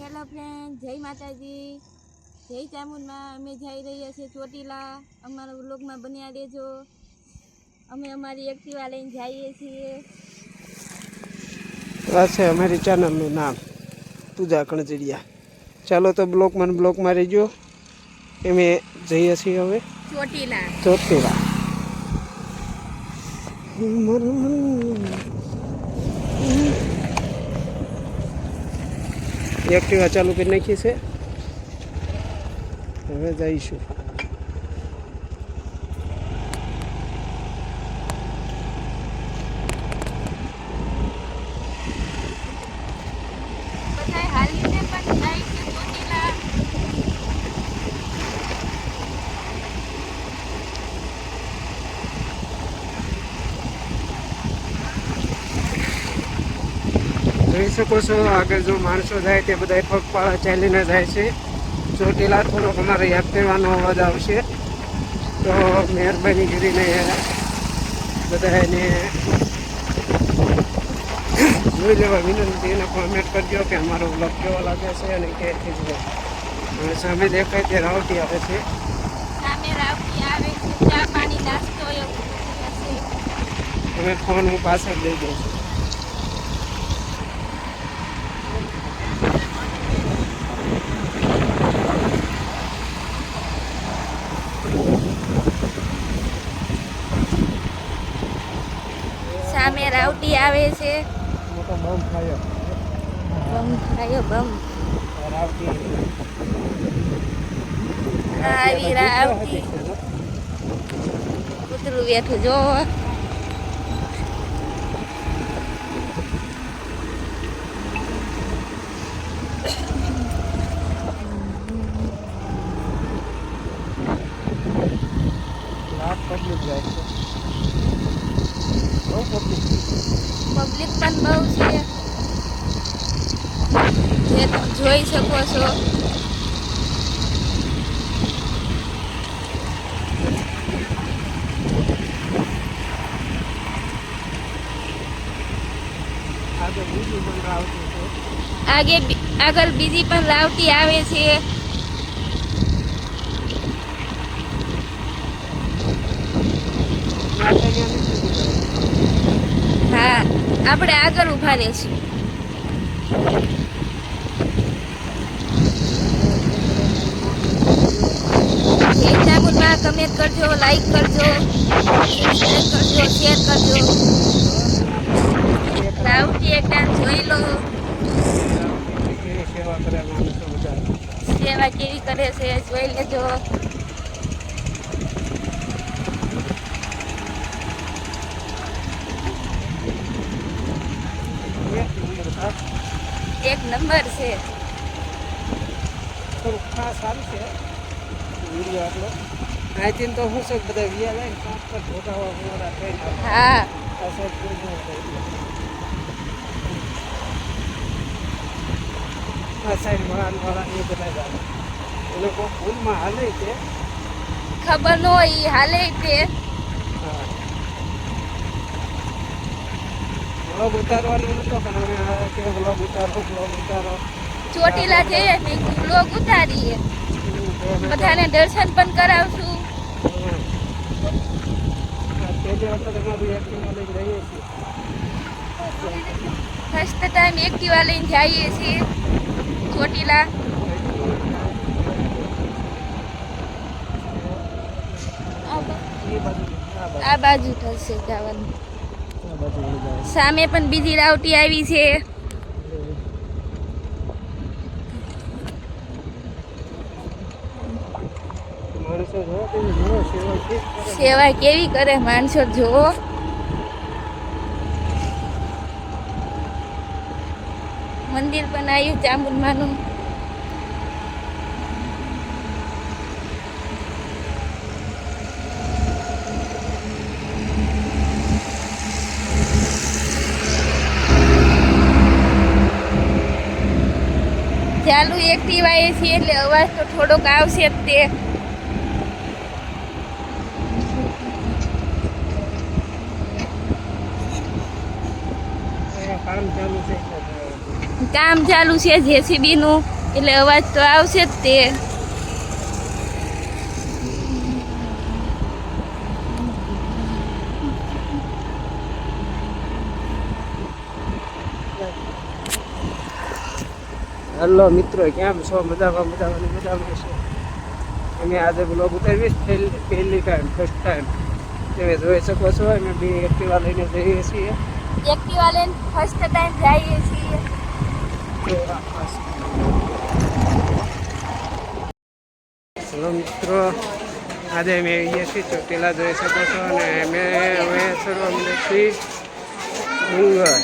Hello friend, જય માતાજી, જય ચામુંડમાં. અમે જઈ રહ્યા છીએ ચોટીલા. અમારા વ્લોગમાં બન્યા રહેજો. અમે અમારી એક્ટિવા લઈને જઈએ છીએ. આ છે અમારી ચેનલનું નામ પૂજા કણજરિયા. ચાલો તો બ્લોકમાં રહીજો. અમે જઈએ છીએ હવે ચોટીલા. એક્ટિવા ચાલુ કરી નાખી છે. હવે જઈશું. જોઈ શકો છો આગળ જો માણસો જાય તે બધા પગપાળા ચાલીને જાય છે. ચોટીલા થોડોક અમારે એક્ટિવાનો અવાજ આવશે તો મહેરબાની કરીને બધાને જોઈ લેવા વિનંતી. એને કોમેન્ટ કરજો કે અમારો બ્લોગ કેવો લાગે છે અને ક્યાંથી જુઓ. અને સામે દેખાય તે રાવટી આવે છે. હવે ફોન હું પાછળ દઈ દઉં છું. સામે રાવટી આવે છે. મોટો બમ ખાયો. રાવટી આવી રાવટી કૂતરું બેઠું જો. પબ્લિક જાય છે. બહુ પબ્લિક પણ બહુ છે, જે તમે જોઈ શકો છો. આગળ બીજી પણ રાવટી આવે છે. હા, આપણે આગળ ઉભા રહીશું. જય ચામુંડમાં કમેન્ટ કરજો, લાઈક કરજો, સબસ્ક્રાઇબ કરજો, શેર કરજો. રાવટી એક ડાન્સ જોઈ લો. સેવા કેવી કરે છે જોઈ લેજો. એક નંબર છે. સારું છે વિડીયો આપણો. અહીંથી તો હું છે બધા વિયા જાય ને પાંચ પર ભોગાવા ટ્રેન. હા, આ સાઈડ વાળા એ બધા જાય. એ લોકો ફૂલમાં હાલે છે. ખબર ન હોય ઈ હાલે તે. બ્લોગ ઉતારવાનું નતો પણ હવે કે બ્લોગ ઉતારો. ચોટીલા જઈએ ને બ્લોગ ઉતારીએ, બધાને દર્શન પણ કરાવશું. ફર્સ્ટ ટાઈમ એક્ટિવા લઈને જઈએ છીએ ચોટીલા. આ બાજુ થશે જવાનું. સામે પણ બીજી રાવટી આવી છે. સેવા કેવી કરે માણસો જોવો. મંદિર પણ આવ્યું ચામુંડમાનું. ચાલુ એક્ટિવા એ છે એટલે અવાજ તો થોડોક આવશે જ તે. કામ ચાલુ છે જેસીબી નું. એટલે અવાજ તો આવશે જ તે. હેલો મિત્રો, કેમ છો? મજામાં છે. અમે આજે બ્લોગ ઉતારીશ પહેલી ટાઈમ, ફર્સ્ટ ટાઈમ. તમે જોઈ શકો છો, અમે બે એક્ટિવા લઈને જઈએ છીએ. એક્ટિવા લઈને ફર્સ્ટ ટાઈમ જઈએ છીએ. હેલો મિત્રો, આજે અમે આવીએ છીએ ચોટીલા, જોઈ શકો છો. અને અમે હવે ચડવા મળે છીએ ડુંગર.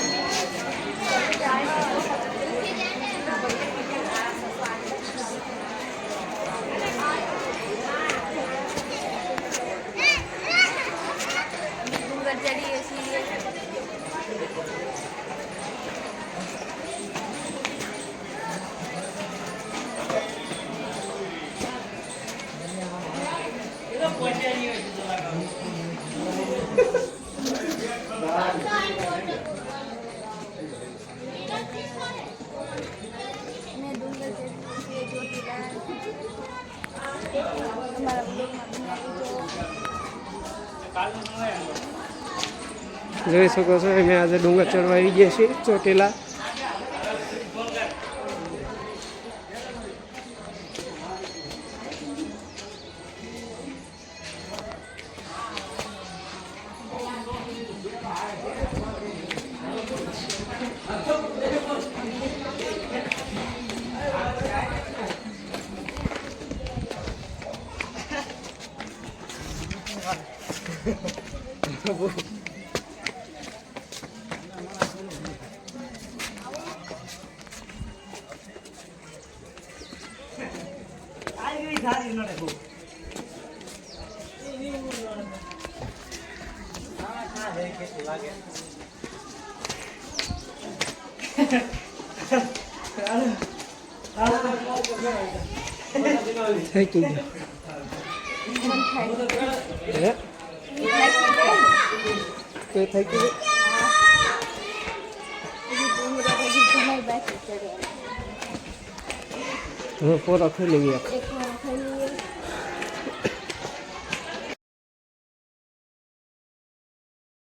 ડુંગર ચડીએ છીએ. જોઈ શકો છો, અમે આજે ડુંગર ચડવા આવી ગયા છીએ ચોટીલા. થઈ ગયું. તે થઈ ગયું. હવે પૂરો ખુલી ગયા.